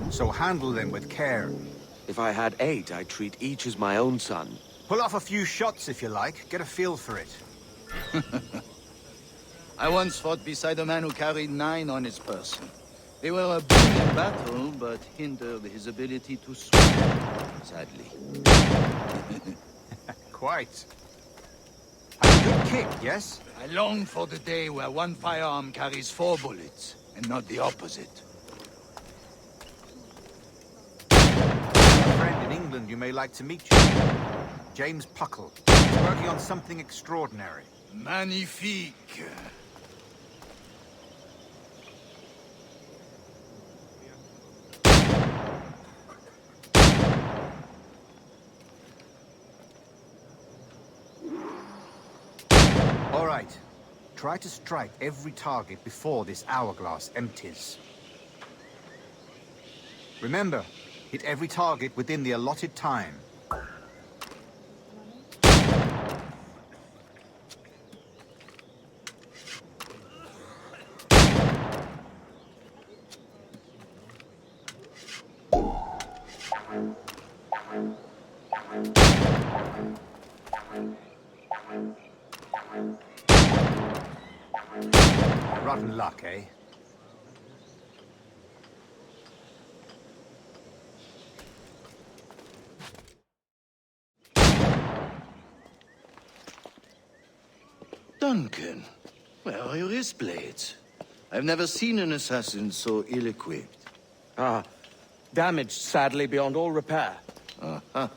so handle them with care. If I had 8, I'd treat each as my own son. Pull off a few shots if you like, get a feel for it. I once fought beside a man who carried 9 on his person. They were a boon in battle, but hindered his ability to swim, sadly. Quite. A good kick, yes? I long for the day where one firearm carries 4 bullets, and not the opposite. A friend in England you may like to meet you. James Puckle. He's working on something extraordinary. Magnifique. All right. Try to strike every target before this hourglass empties. Remember, hit every target within the allotted time. Rotten luck, eh? Duncan, where are your wrist blades? I've never seen an assassin so ill-equipped. Ah, damaged sadly beyond all repair. Uh-huh.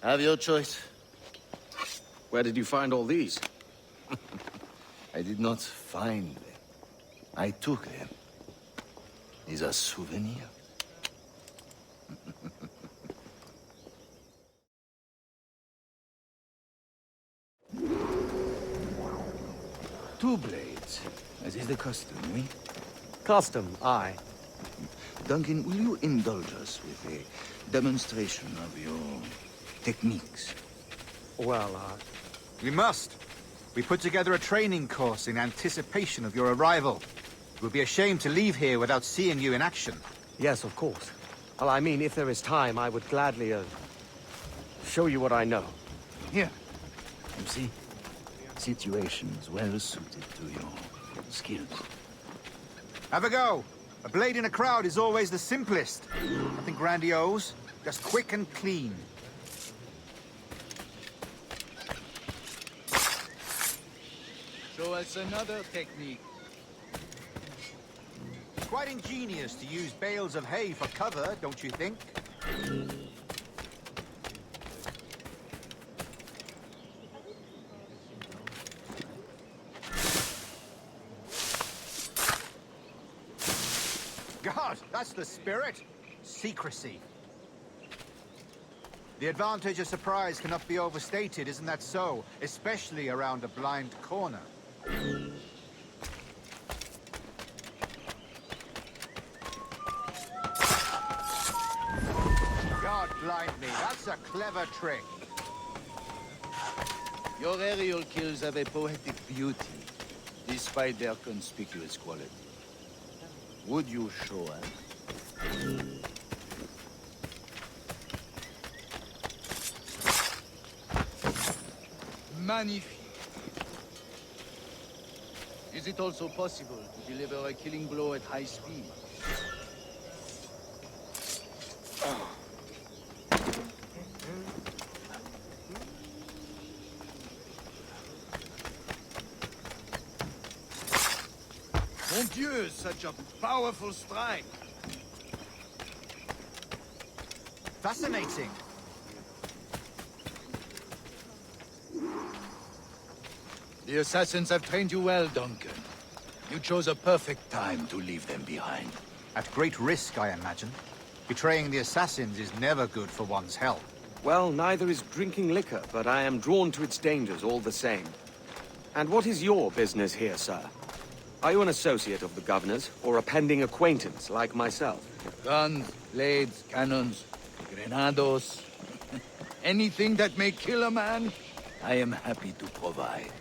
Have your choice. Where did you find all these? I did not find them. I took them. These are souvenirs. Two blades, as is the custom, eh? Custom, aye. Duncan, will you indulge us with a demonstration of your techniques? Well, We must. We put together a training course in anticipation of your arrival. It would be a shame to leave here without seeing you in action. yes, of course. Well, I mean, if there is time, I would gladly, show you what I know. Here. You see? Situations well suited to your skills. Have a go. A blade in a crowd is always the simplest. Nothing grandiose, just quick and clean. Show us another technique. Quite ingenious to use bales of hay for cover, don't you think? God, that's the spirit. Secrecy. The advantage of surprise cannot be overstated, isn't that so? Especially around a blind corner. God blind me, that's a clever trick. Your aerial kills have a poetic beauty, despite their conspicuous quality. Would you show us? Magnifique. Is it also possible to deliver a killing blow at high speed? Mon Dieu, such a powerful strike! Fascinating. The assassins have trained you well, Duncan. You chose a perfect time to leave them behind. At great risk, I imagine. Betraying the assassins is never good for one's health. Well, neither is drinking liquor, but I am drawn to its dangers all the same. And what is your business here, sir? Are you an associate of the governor's, or a pending acquaintance like myself? Guns, blades, cannons, grenados. Anything that may kill a man, I am happy to provide.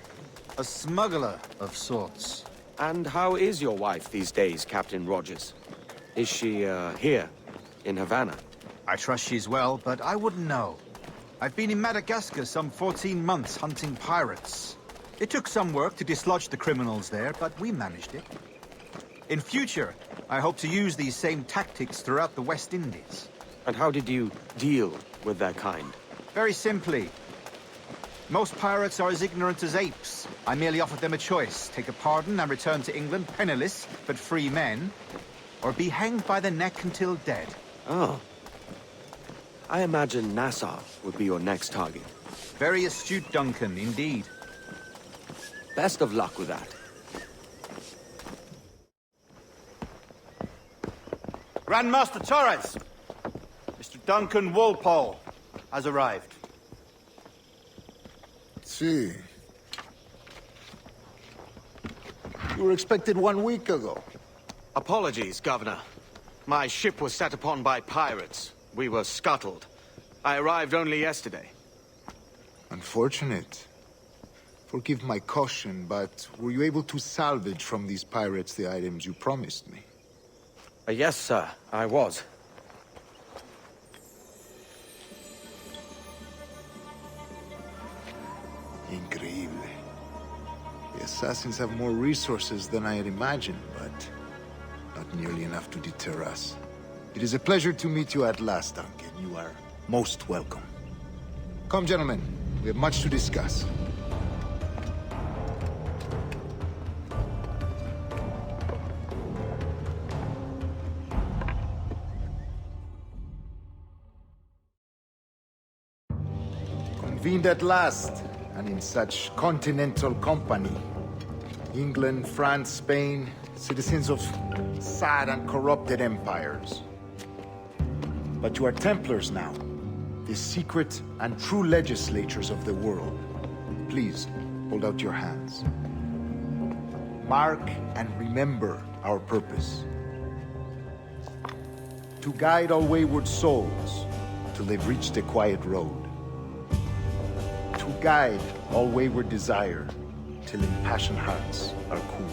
A smuggler of sorts. And how is your wife these days, Captain Rogers? Is she, here, in Havana? I trust she's well, but I wouldn't know. I've been in Madagascar some 14 months hunting pirates. It took some work to dislodge the criminals there, but we managed it. In future, I hope to use these same tactics throughout the West Indies. And how did you deal with their kind? Very simply. Most pirates are as ignorant as apes. I merely offered them a choice. Take a pardon and return to England penniless, but free men, or be hanged by the neck until dead. Oh. I imagine Nassau would be your next target. Very astute, Duncan, indeed. Best of luck with that. Grandmaster Torres! Mr. Duncan Walpole has arrived. See. You were expected 1 week ago. Apologies, Governor. My ship was set upon by pirates. We were scuttled. I arrived only yesterday. Unfortunate. Forgive my caution, but were you able to salvage from these pirates the items you promised me? Yes, sir, I was. Increíble. The assassins have more resources than I had imagined, but not nearly enough to deter us. It is a pleasure to meet you at last, Duncan. You are most welcome. Come, gentlemen. We have much to discuss. Convened at last, and in such continental company. England, France, Spain, citizens of sad and corrupted empires. But you are Templars now, the secret and true legislators of the world. Please, hold out your hands. Mark and remember our purpose. To guide all wayward souls till they've reached a quiet road. To guide all wayward desire till impassioned hearts are cool.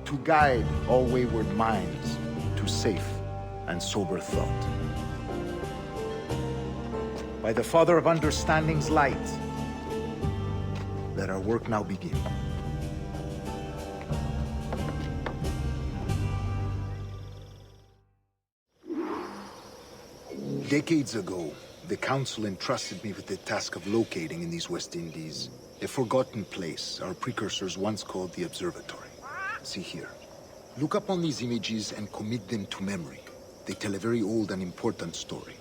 To guide all wayward minds to safe and sober thought. By the Father of Understanding's light, let our work now begin. Decades ago, the Council entrusted me with the task of locating in these West Indies a forgotten place our precursors once called the Observatory. See here. Look up on these images and commit them to memory. They tell a very old and important story.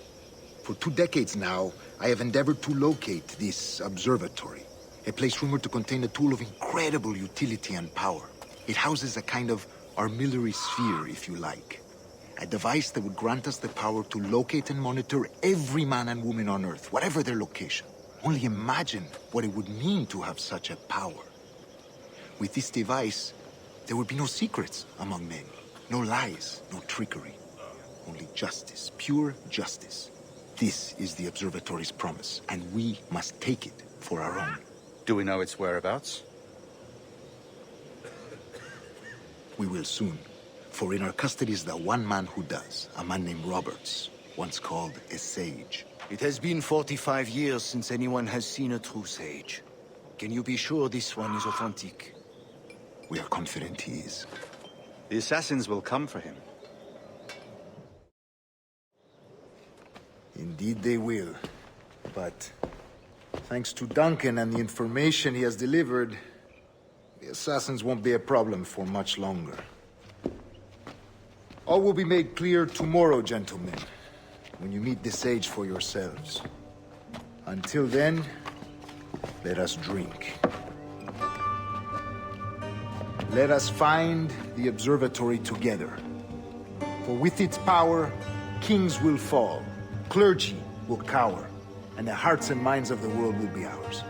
For 2 decades now, I have endeavored to locate this observatory, a place rumored to contain a tool of incredible utility and power. It houses a kind of armillary sphere, if you like. A device that would grant us the power to locate and monitor every man and woman on Earth, whatever their location. Only imagine what it would mean to have such a power. With this device, there would be no secrets among men, no lies, no trickery. Only justice, pure justice. This is the Observatory's promise, and we must take it for our own. Do we know its whereabouts? We will soon. For in our custody is the one man who does, a man named Roberts, once called a sage. It has been 45 years since anyone has seen a true sage. Can you be sure this one is authentic? We are confident he is. The assassins will come for him. Indeed they will. But thanks to Duncan and the information he has delivered, the assassins won't be a problem for much longer. All will be made clear tomorrow, gentlemen, when you meet the sage for yourselves. Until then, let us drink. Let us find the observatory together. For with its power, kings will fall, clergy will cower, and the hearts and minds of the world will be ours.